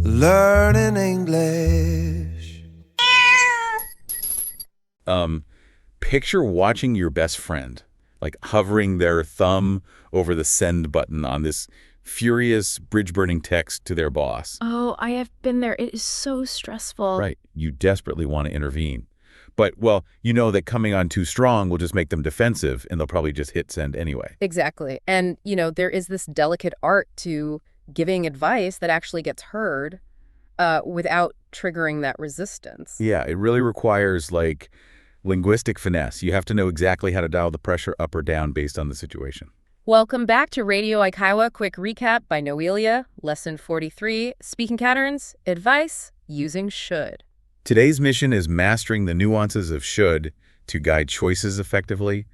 Learning English. Picture watching your best friend, like hovering their thumb over the send button on this furious bridge-burning text to their boss. Oh, I have been there. It is so stressful. Right. You desperately want to intervene. But, well, you know that coming on too strong will just make them defensive, and they'll probably just hit send anyway. Exactly. And, there is this delicate art to giving advice that actually gets heard without triggering that resistance. Yeah, it really requires, linguistic finesse. You have to know exactly how to dial the pressure up or down based on the situation. Welcome back to Radio Aikawa Quick Recap by Noelia, Lesson 43, Speaking Patterns, Advice Using Should. Today's mission is mastering the nuances of should to guide choices effectively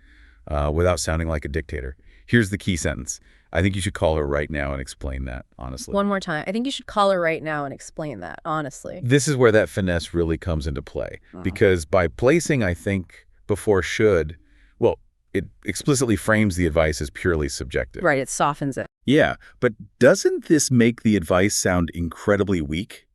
without sounding like a dictator. Here's the key sentence. I think you should call her right now and explain that, honestly. One more time. I think you should call her right now and explain that, honestly. This is where that finesse really comes into play. Because by placing I think before should, well, it explicitly frames the advice as purely subjective. Right, it softens it. Yeah, but doesn't this make the advice sound incredibly weak?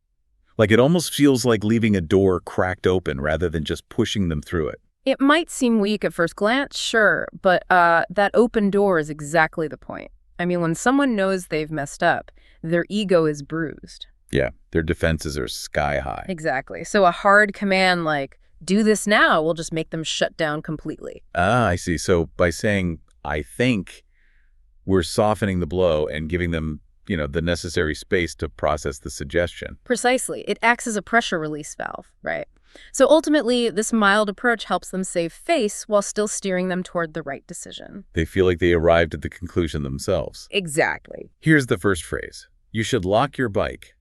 Like it almost feels like leaving a door cracked open rather than just pushing them through it. It might seem weak at first glance, sure, but that open door is exactly the point. I mean, when someone knows they've messed up, their ego is bruised. Yeah, their defenses are sky high. Exactly. So a hard command like, do this now, will just make them shut down completely. Ah, I see. So by saying, I think, we're softening the blow and giving them, the necessary space to process the suggestion. Precisely. It acts as a pressure release valve, right? So ultimately, this mild approach helps them save face while still steering them toward the right decision. They feel like they arrived at the conclusion themselves. Exactly. Here's the first phrase. You should lock your bike.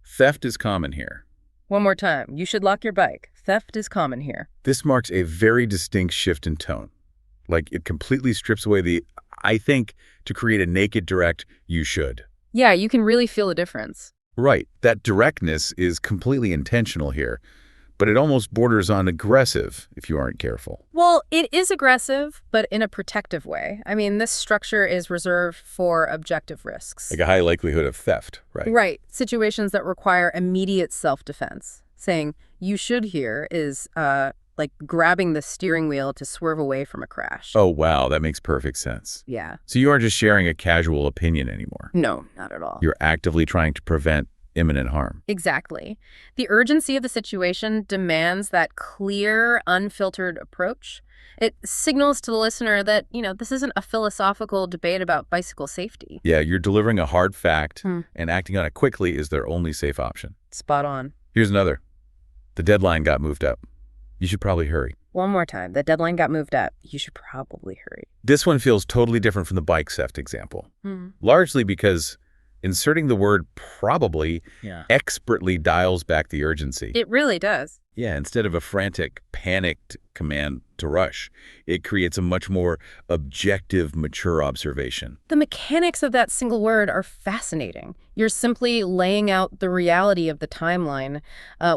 Theft is common here. One more time. You should lock your bike. Theft is common here. This marks a very distinct shift in tone. Like it completely strips away the I think to create a naked, direct you should. Yeah, you can really feel the difference. Right. That directness is completely intentional here. But it almost borders on aggressive if you aren't careful. Well, it is aggressive, but in a protective way. I mean, this structure is reserved for objective risks. Like a high likelihood of theft, right? Right. Situations that require immediate self-defense. Saying, you should here is like grabbing the steering wheel to swerve away from a crash. Oh, wow. That makes perfect sense. Yeah. So you aren't just sharing a casual opinion anymore. No, not at all. You're actively trying to prevent imminent harm. Exactly. The urgency of the situation demands that clear, unfiltered approach. It signals to the listener that, this isn't a philosophical debate about bicycle safety. Yeah, you're delivering a hard fact, and acting on it quickly is their only safe option. Spot on. Here's another. The deadline got moved up. You should probably hurry. One more time. The deadline got moved up. You should probably hurry. This one feels totally different from the bike theft example. Largely because inserting the word probably expertly dials back the urgency. It really does. Yeah, instead of a frantic, panicked command to rush, it creates a much more objective, mature observation. The mechanics of that single word are fascinating. You're simply laying out the reality of the timeline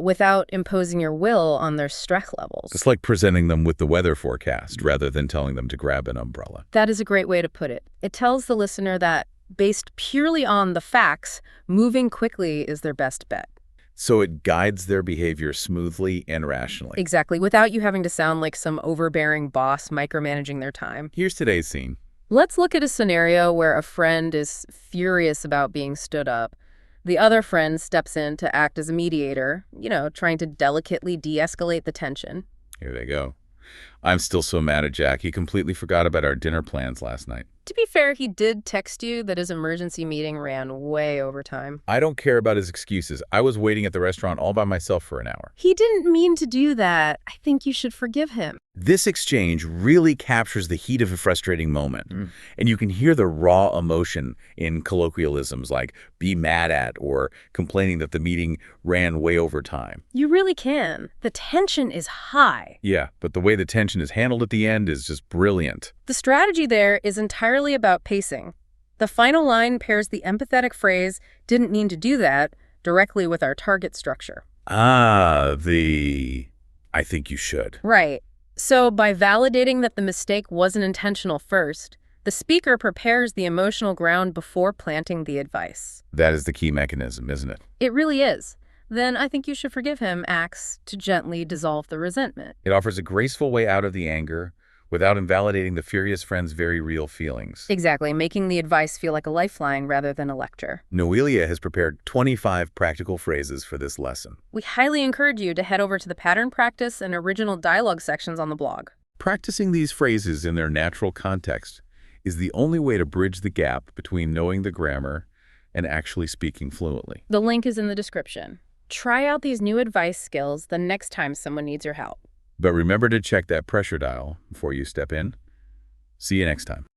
without imposing your will on their stress levels. It's like presenting them with the weather forecast rather than telling them to grab an umbrella. That is a great way to put it. It tells the listener that based purely on the facts, moving quickly is their best bet. So it guides their behavior smoothly and rationally. Exactly, without you having to sound like some overbearing boss micromanaging their time. Here's today's scene. Let's look at a scenario where a friend is furious about being stood up. The other friend steps in to act as a mediator, trying to delicately de-escalate the tension. Here they go. I'm still so mad at Jack. He completely forgot about our dinner plans last night. To be fair, he did text you that his emergency meeting ran way over time. I don't care about his excuses. I was waiting at the restaurant all by myself for an hour. He didn't mean to do that. I think you should forgive him. This exchange really captures the heat of a frustrating moment. And you can hear the raw emotion in colloquialisms like be mad at or complaining that the meeting ran way over time. You really can. The tension is high. Yeah, but the way the tension is handled at the end is just brilliant. The strategy there is entirely about pacing. The final line pairs the empathetic phrase, didn't mean to do that, directly with our target structure. I think you should. Right. So by validating that the mistake wasn't intentional first, The speaker prepares the emotional ground before planting the advice. That is the key mechanism, isn't it? It really is. Then I think you should forgive him acts to gently dissolve the resentment. It offers a graceful way out of the anger without invalidating the furious friend's very real feelings. Exactly, making the advice feel like a lifeline rather than a lecture. Noelia has prepared 25 practical phrases for this lesson. We highly encourage you to head over to the pattern practice and original dialogue sections on the blog. Practicing these phrases in their natural context is the only way to bridge the gap between knowing the grammar and actually speaking fluently. The link is in the description. Try out these new advice skills the next time someone needs your help. But remember to check that pressure dial before you step in. See you next time.